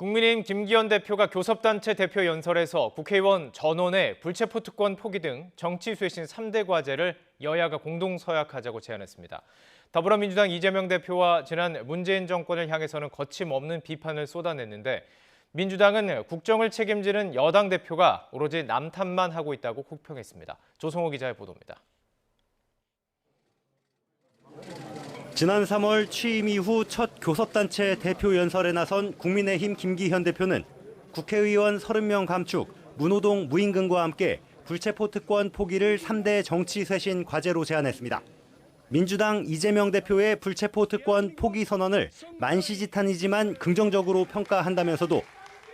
국민의힘 김기현 대표가 교섭단체 대표 연설에서 국회의원 전원의 불체포 특권 포기 등 정치 쇄신 3대 과제를 여야가 공동 서약하자고 제안했습니다. 더불어민주당 이재명 대표와 지난 문재인 정권을 향해서는 거침없는 비판을 쏟아냈는데 민주당은 국정을 책임지는 여당 대표가 오로지 남 탓만 하고 있다고 혹평했습니다. 조성호 기자의 보도입니다. 지난 3월 취임 이후 첫 교섭단체 대표 연설에 나선 국민의힘 김기현 대표는 국회의원 30명 감축, 무노동 무임금과 함께 불체포 특권 포기를 3대 정치 쇄신 과제로 제안했습니다. 민주당 이재명 대표의 불체포 특권 포기 선언을 만시지탄이지만 긍정적으로 평가한다면서도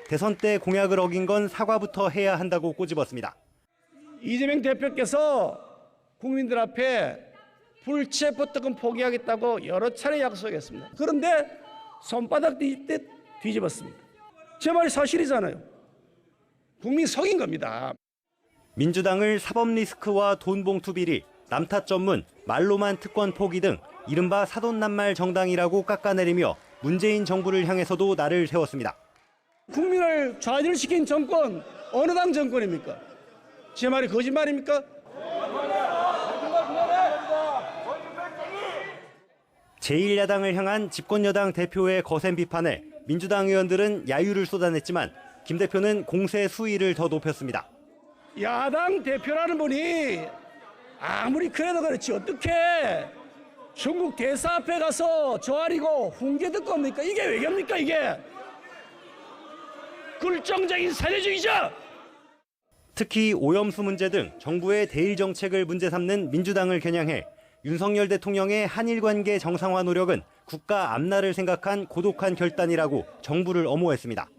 대선 때 공약을 어긴 건 사과부터 해야 한다고 꼬집었습니다. 이재명 대표께서 국민들 앞에 불체포 특권 포기하겠다고 여러 차례 약속했습니다. 그런데 손바닥 뒤집듯 뒤집었습니다. 제 말이 사실이잖아요. 국민 속인 겁니다. 민주당을 사법 리스크와 돈 봉투 비리, 남탓 전문, 말로만 특권 포기 등 이른바 사돈낱말 정당이라고 깎아내리며 문재인 정부를 향해서도 날을 세웠습니다. 국민을 좌절시킨 정권, 어느 당 정권입니까? 제 말이 거짓말입니까? 제1야당을 향한 집권여당 대표의 거센 비판에 민주당 의원들은 야유를 쏟아냈지만 김 대표는 공세 수위를 더 높였습니다. 야당 대표라는 분이 아무리 그래도 그렇지 어떻게 중국 대사 앞에 가서 조아리고 훈계 듣고 옵니까? 이게 외교입니까 이게? 굴종적인 사회주의자! 특히 오염수 문제 등 정부의 대일 정책을 문제 삼는 민주당을 겨냥해 윤석열 대통령의 한일 관계 정상화 노력은 국가 앞날을 생각한 고독한 결단이라고 정부를 엄호했습니다.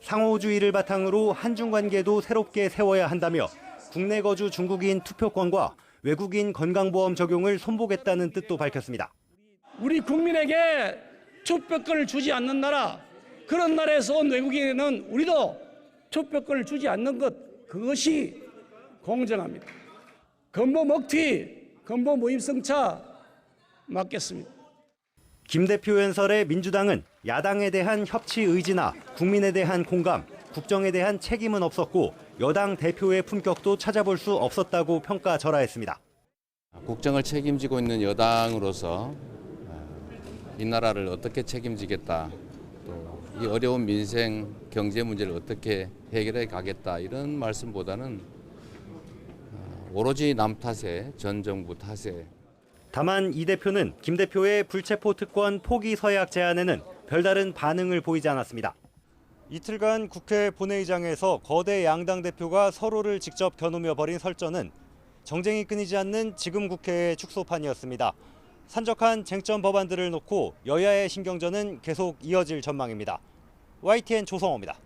상호주의를 바탕으로 한중 관계도 새롭게 세워야 한다며 국내 거주 중국인 투표권과 외국인 건강보험 적용을 손보겠다는 뜻도 밝혔습니다. 우리 국민에게 투표권을 주지 않는 나라, 그런 나라에서 온 외국인에는 우리도 투표권을 주지 않는 것, 그것이 공정합니다. 건보 먹튀, 건보 무임승차 맞겠습니다. 김 대표 연설에 민주당은 야당에 대한 협치 의지나 국민에 대한 공감, 국정에 대한 책임은 없었고 여당 대표의 품격도 찾아볼 수 없었다고 평가절하했습니다. 국정을 책임지고 있는 여당으로서 이 나라를 어떻게 책임지겠다, 또 이 어려운 민생 경제 문제를 어떻게 해결해 가겠다 이런 말씀보다는 오로지 남 탓에, 전 정부 탓에. 다만 이 대표는 김 대표의 불체포 특권 포기 서약 제안에는 별다른 반응을 보이지 않았습니다. 이틀간 국회 본회의장에서 거대 양당 대표가 서로를 직접 겨누며 벌인 설전은 정쟁이 끊이지 않는 지금 국회의 축소판이었습니다. 산적한 쟁점 법안들을 놓고 여야의 신경전은 계속 이어질 전망입니다. YTN 조성호입니다.